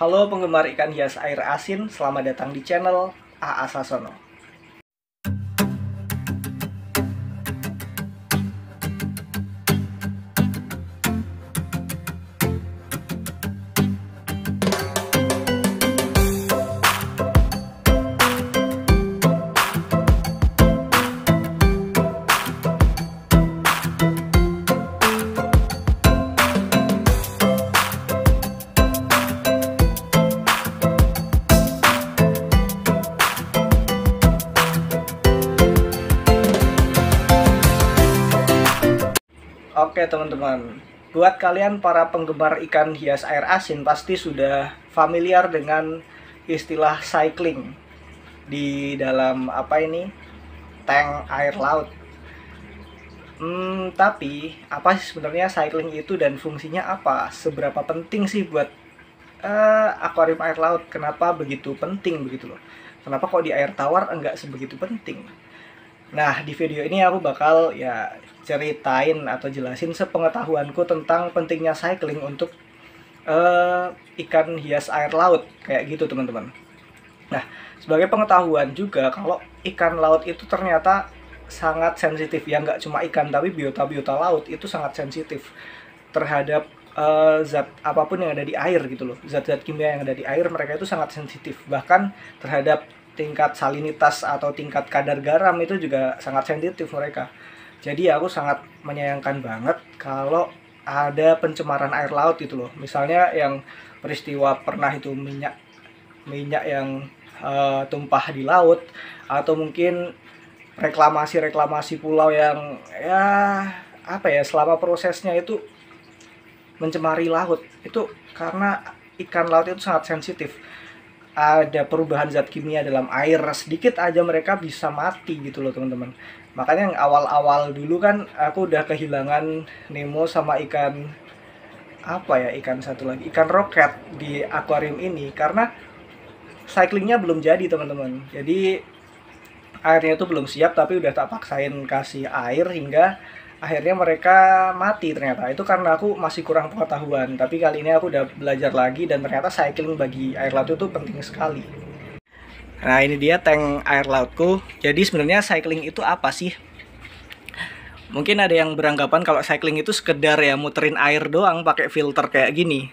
Halo penggemar ikan hias air asin, selamat datang di channel AA Sasono. Oke teman-teman, buat kalian para penggemar ikan hias air asin pasti sudah familiar dengan istilah cycling di dalam tank air laut. Tapi apa sih sebenarnya cycling itu dan fungsinya apa? Seberapa penting sih buat akuarium air laut? Kenapa begitu penting begitu loh? Kenapa kok di air tawar enggak sebegitu penting? Nah, di video ini aku bakal ceritain atau jelasin sepengetahuanku tentang pentingnya cycling untuk ikan hias air laut kayak gitu teman-teman. Nah, sebagai pengetahuan juga kalau ikan laut itu ternyata sangat sensitif, ya nggak cuma ikan tapi biota-biota laut itu sangat sensitif terhadap zat apapun yang ada di air gitu loh. Zat-zat kimia yang ada di air mereka itu sangat sensitif, bahkan terhadap tingkat salinitas atau tingkat kadar garam itu juga sangat sensitif mereka. Jadi aku sangat menyayangkan banget kalau ada pencemaran air laut gitu loh. Misalnya yang peristiwa pernah itu minyak yang tumpah di laut, atau mungkin reklamasi pulau yang selama prosesnya itu mencemari laut. Itu karena ikan laut itu sangat sensitif. Ada perubahan zat kimia dalam air sedikit aja mereka bisa mati gitu loh teman-teman. Makanya yang awal-awal dulu kan aku udah kehilangan Nemo sama ikan ikan roket di akuarium ini karena cyclingnya belum jadi teman-teman. Jadi airnya itu belum siap, tapi udah tak paksain kasih air hingga akhirnya mereka mati ternyata. Itu karena aku masih kurang pengetahuan, tapi kali ini aku udah belajar lagi dan ternyata cycling bagi air laut itu penting sekali. Nah, ini dia tank air lautku. Jadi sebenarnya cycling itu apa sih? Mungkin ada yang beranggapan kalau cycling itu sekedar ya muterin air doang pakai filter kayak gini.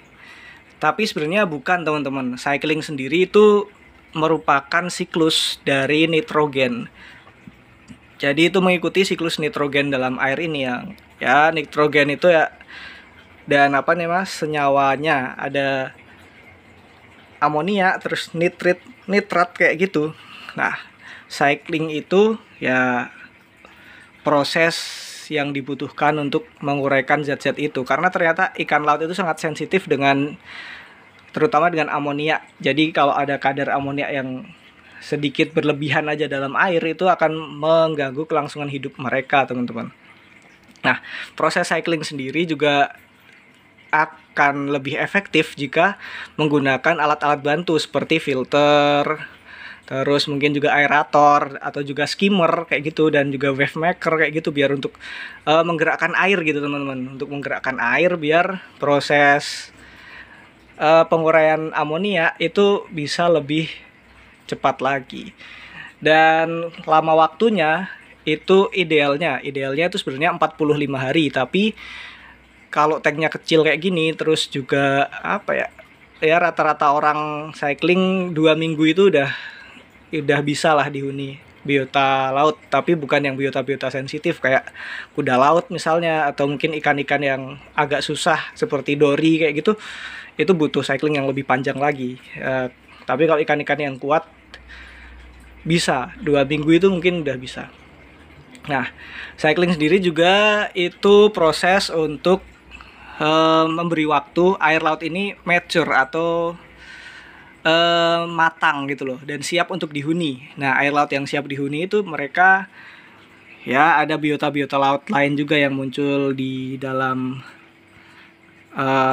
Tapi sebenarnya bukan teman-teman. Cycling sendiri itu merupakan siklus dari nitrogen. Jadi itu mengikuti siklus nitrogen dalam air ini ya nitrogen itu ya, dan senyawanya ada amonia, terus nitrat kayak gitu. Nah, cycling itu ya proses yang dibutuhkan untuk menguraikan zat-zat itu karena ternyata ikan laut itu sangat sensitif terutama dengan amonia. Jadi kalau ada kadar amonia yang sedikit berlebihan aja dalam air itu akan mengganggu kelangsungan hidup mereka teman-teman. Nah, proses cycling sendiri juga akan lebih efektif jika menggunakan alat-alat bantu seperti filter, terus mungkin juga aerator atau juga skimmer kayak gitu, dan juga wave maker kayak gitu, biar untuk menggerakkan air gitu teman-teman. Untuk menggerakkan air biar proses penguraian amonia itu bisa lebih cepat lagi. Dan lama waktunya itu idealnya itu sebenarnya 45 hari, tapi kalau tanknya kecil kayak gini terus juga rata-rata orang cycling 2 minggu itu udah bisa lah dihuni biota laut, tapi bukan yang biota sensitif kayak kuda laut misalnya, atau mungkin ikan-ikan yang agak susah seperti dori kayak gitu, itu butuh cycling yang lebih panjang lagi. Tapi kalau ikan-ikan yang kuat bisa 2 minggu itu mungkin udah bisa. Nah, cycling sendiri juga itu proses untuk memberi waktu air laut ini mature atau matang gitu loh, dan siap untuk dihuni. Nah, air laut yang siap dihuni itu mereka ya ada biota-biota laut lain juga yang muncul di dalam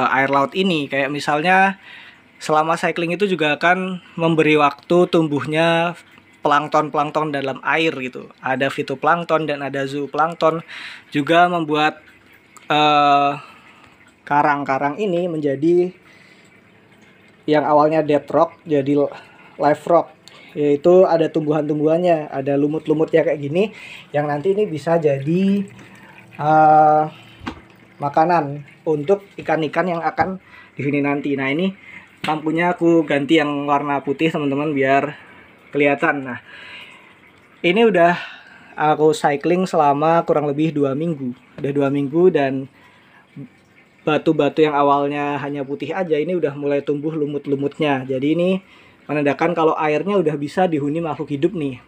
air laut ini. Kayak misalnya selama cycling itu juga akan memberi waktu tumbuhnya plankton dalam air gitu. Ada fitoplankton dan ada zooplankton, juga membuat karang-karang ini menjadi yang awalnya dead rock jadi live rock, yaitu ada tumbuhan-tumbuhannya, ada lumut-lumutnya kayak gini yang nanti ini bisa jadi makanan untuk ikan-ikan yang akan dihuni nanti. Nah, ini lampunya aku ganti yang warna putih teman-teman biar kelihatan. Nah, ini udah aku cycling selama kurang lebih 2 minggu. Udah 2 minggu dan batu-batu yang awalnya hanya putih aja ini udah mulai tumbuh lumut-lumutnya. Jadi ini menandakan kalau airnya udah bisa dihuni makhluk hidup nih.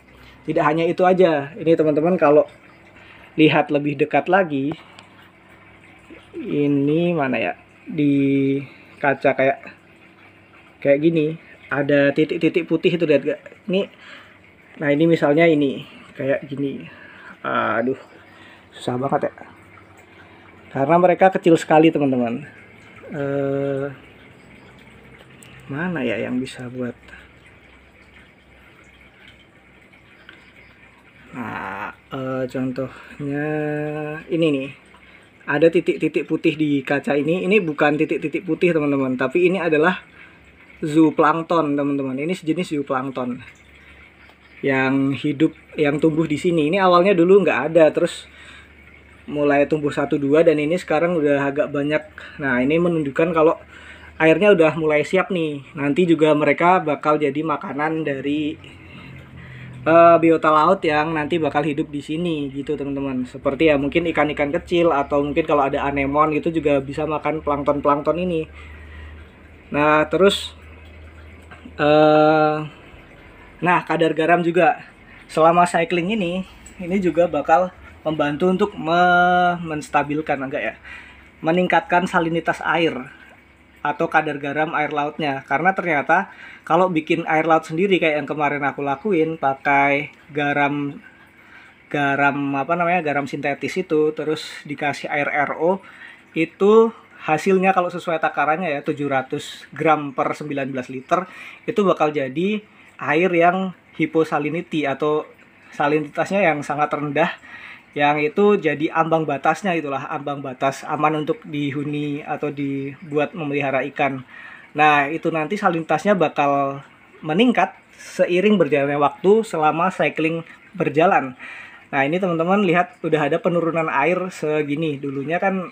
Tidak hanya itu aja. Ini teman-teman kalau lihat lebih dekat lagi, ini mana ya, di kaca kayak gini ada titik-titik putih itu, lihat gak? Ini, nah ini misalnya ini kayak gini, aduh susah banget ya karena mereka kecil sekali teman-teman. Mana ya yang bisa buat, nah contohnya ini nih, ada titik-titik putih di kaca ini bukan titik-titik putih teman-teman, tapi ini adalah zooplankton teman-teman. Ini sejenis zooplankton yang hidup, yang tumbuh di sini. Ini awalnya dulu nggak ada, terus mulai tumbuh 1-2 dan ini sekarang udah agak banyak. Nah, ini menunjukkan kalau airnya udah mulai siap nih. Nanti juga mereka bakal jadi makanan dari biota laut yang nanti bakal hidup di sini gitu teman-teman. Seperti ya mungkin ikan-ikan kecil atau mungkin kalau ada anemon gitu juga bisa makan plankton-plankton ini. Nah, terus nah kadar garam juga selama cycling ini juga bakal membantu untuk menstabilkan agak ya, meningkatkan salinitas air atau kadar garam air lautnya. Karena ternyata kalau bikin air laut sendiri kayak yang kemarin aku lakuin pakai garam garam sintetis itu, terus dikasih air RO, itu hasilnya kalau sesuai takarannya ya 700 gram per 19 liter itu bakal jadi air yang hyposalinity atau salinitasnya yang sangat rendah, yang itu jadi ambang batasnya, itulah ambang batas aman untuk dihuni atau dibuat memelihara ikan. Nah, itu nanti salinitasnya bakal meningkat seiring berjalannya waktu selama cycling berjalan. Nah, ini teman-teman lihat udah ada penurunan air segini. Dulunya kan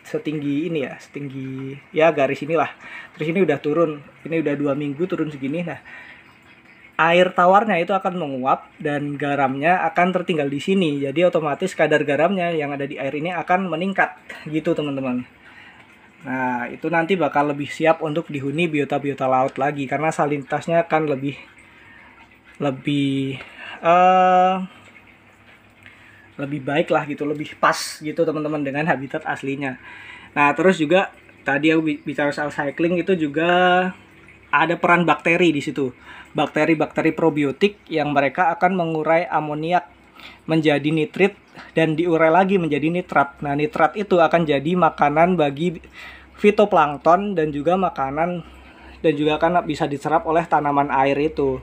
setinggi ini ya, setinggi ya garis inilah. Terus ini udah turun. Ini udah 2 minggu turun segini. Nah, air tawarnya itu akan menguap dan garamnya akan tertinggal di sini. Jadi otomatis kadar garamnya yang ada di air ini akan meningkat gitu teman-teman. Nah, itu nanti bakal lebih siap untuk dihuni biota-biota laut lagi karena salinitasnya akan lebih baik lah gitu, lebih pas gitu teman-teman dengan habitat aslinya. Nah, terus juga tadi aku bicara soal cycling, itu juga ada peran bakteri di situ. Bakteri-bakteri probiotik yang mereka akan mengurai amoniak menjadi nitrit dan diurai lagi menjadi nitrat. Nah, nitrat itu akan jadi makanan bagi fitoplankton dan juga makanan dan juga akan bisa diserap oleh tanaman air itu.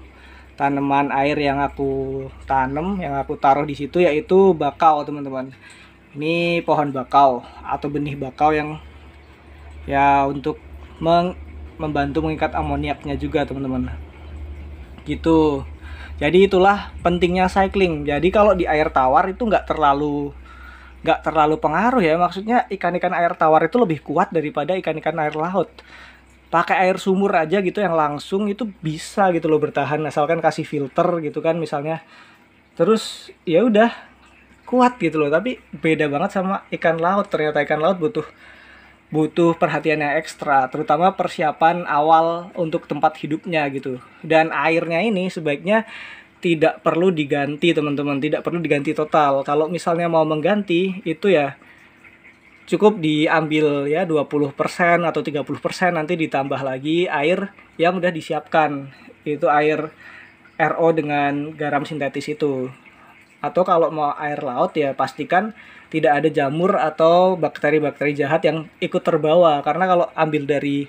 Tanaman air yang aku tanam, yang aku taruh di situ yaitu bakau, teman-teman. Ini pohon bakau atau benih bakau yang ya untuk membantu mengikat amoniaknya juga, teman-teman. Gitu. Jadi itulah pentingnya cycling. Jadi kalau di air tawar itu nggak terlalu pengaruh ya. Maksudnya ikan-ikan air tawar itu lebih kuat daripada ikan-ikan air laut. Pakai air sumur aja gitu yang langsung itu bisa gitu loh bertahan, asalkan kasih filter gitu kan misalnya. Terus ya udah kuat gitu loh. Tapi beda banget sama ikan laut. Ternyata ikan laut butuh perhatian yang ekstra, terutama persiapan awal untuk tempat hidupnya gitu. Dan airnya ini sebaiknya tidak perlu diganti teman-teman, tidak perlu diganti total. Kalau misalnya mau mengganti itu ya cukup diambil ya 20% atau 30%, nanti ditambah lagi air yang udah disiapkan. Itu air RO dengan garam sintetis itu. Atau kalau mau air laut ya pastikan tidak ada jamur atau bakteri-bakteri jahat yang ikut terbawa. Karena kalau ambil dari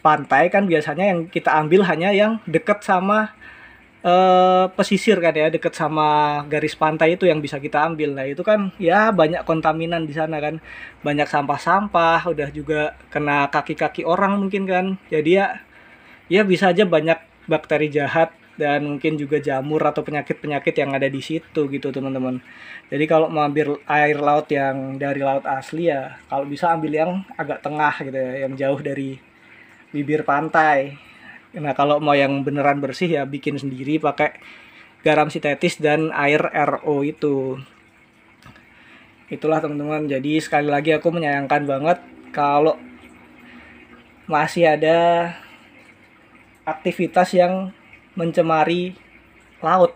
pantai kan biasanya yang kita ambil hanya yang dekat sama pesisir kan ya, dekat sama garis pantai itu yang bisa kita ambil. Nah itu kan ya banyak kontaminan di sana kan, banyak sampah-sampah, udah juga kena kaki-kaki orang mungkin kan. Jadi ya ya bisa aja banyak bakteri jahat dan mungkin juga jamur atau penyakit-penyakit yang ada di situ gitu teman-teman. Jadi kalau mau ambil air laut yang dari laut asli ya kalau bisa ambil yang agak tengah gitu ya, yang jauh dari bibir pantai. Nah kalau mau yang beneran bersih ya bikin sendiri pakai garam sintetis dan air RO itu. Itulah teman-teman, jadi sekali lagi aku menyayangkan banget kalau masih ada aktivitas yang mencemari laut.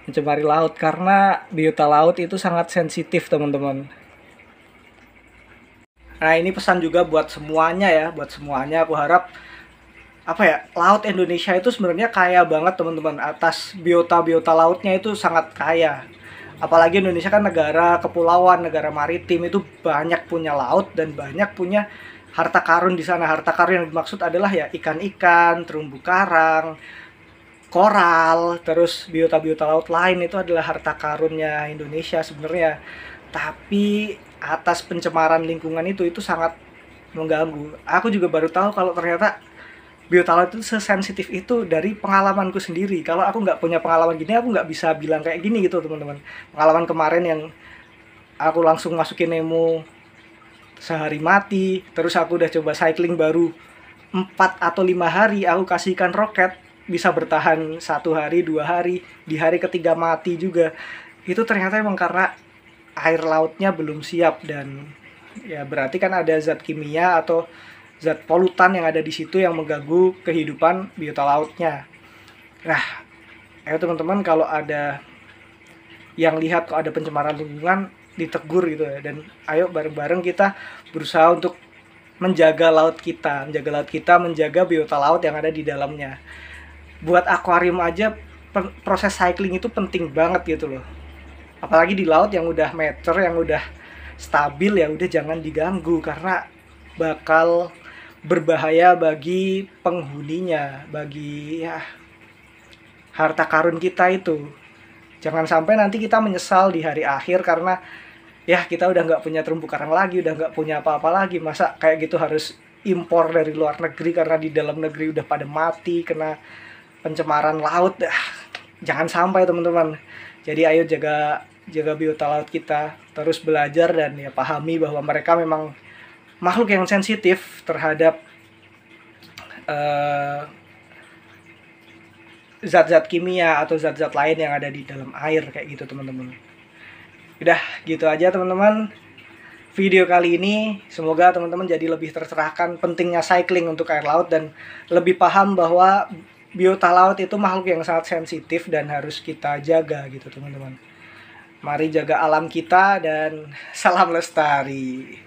Mencemari laut karena biota laut itu sangat sensitif teman-teman. Nah ini pesan juga buat semuanya ya, buat semuanya. Aku harap apa ya, laut Indonesia itu sebenarnya kaya banget teman-teman. Atas biota-biota lautnya itu sangat kaya. Apalagi Indonesia kan negara kepulauan, negara maritim, itu banyak punya laut dan banyak punya harta karun di sana. Harta karun yang dimaksud adalah ya ikan-ikan, terumbu karang, koral, terus biota-biota laut lain itu adalah harta karunnya Indonesia sebenarnya. Tapi atas pencemaran lingkungan itu sangat mengganggu. Aku juga baru tahu kalau ternyata biota laut itu sesensitif itu dari pengalamanku sendiri. Kalau aku nggak punya pengalaman gini, aku nggak bisa bilang kayak gini gitu teman-teman. Pengalaman kemarin yang aku langsung masukin Nemo sehari mati, terus aku udah coba cycling baru 4 atau 5 hari, aku kasihkan roket, bisa bertahan 1 hari, 2 hari, di hari ketiga mati juga. Itu ternyata emang karena air lautnya belum siap, dan ya berarti kan ada zat kimia atau zat polutan yang ada di situ yang mengganggu kehidupan biota lautnya. Nah, ayo teman-teman kalau ada yang lihat kok ada pencemaran lingkungan, ditegur gitu ya, dan ayo bareng-bareng kita berusaha untuk menjaga laut kita, menjaga biota laut yang ada di dalamnya. Buat akuarium aja proses cycling itu penting banget gitu loh. Apalagi di laut yang udah mature, yang udah stabil, ya udah jangan diganggu karena bakal berbahaya bagi penghuninya, bagi ya harta karun kita itu. Jangan sampai nanti kita menyesal di hari akhir karena ya kita udah nggak punya terumbu karang lagi, udah nggak punya apa-apa lagi. Masa kayak gitu harus impor dari luar negeri karena di dalam negeri udah pada mati kena pencemaran laut. Jangan sampai teman-teman. Jadi ayo jaga biota laut kita, terus belajar dan ya pahami bahwa mereka memang makhluk yang sensitif terhadap zat-zat kimia atau zat-zat lain yang ada di dalam air kayak gitu teman-teman. Udah gitu aja teman-teman video kali ini, semoga teman-teman jadi lebih tercerahkan pentingnya cycling untuk air laut dan lebih paham bahwa biota laut itu makhluk yang sangat sensitif dan harus kita jaga gitu teman-teman. Mari jaga alam kita dan salam lestari.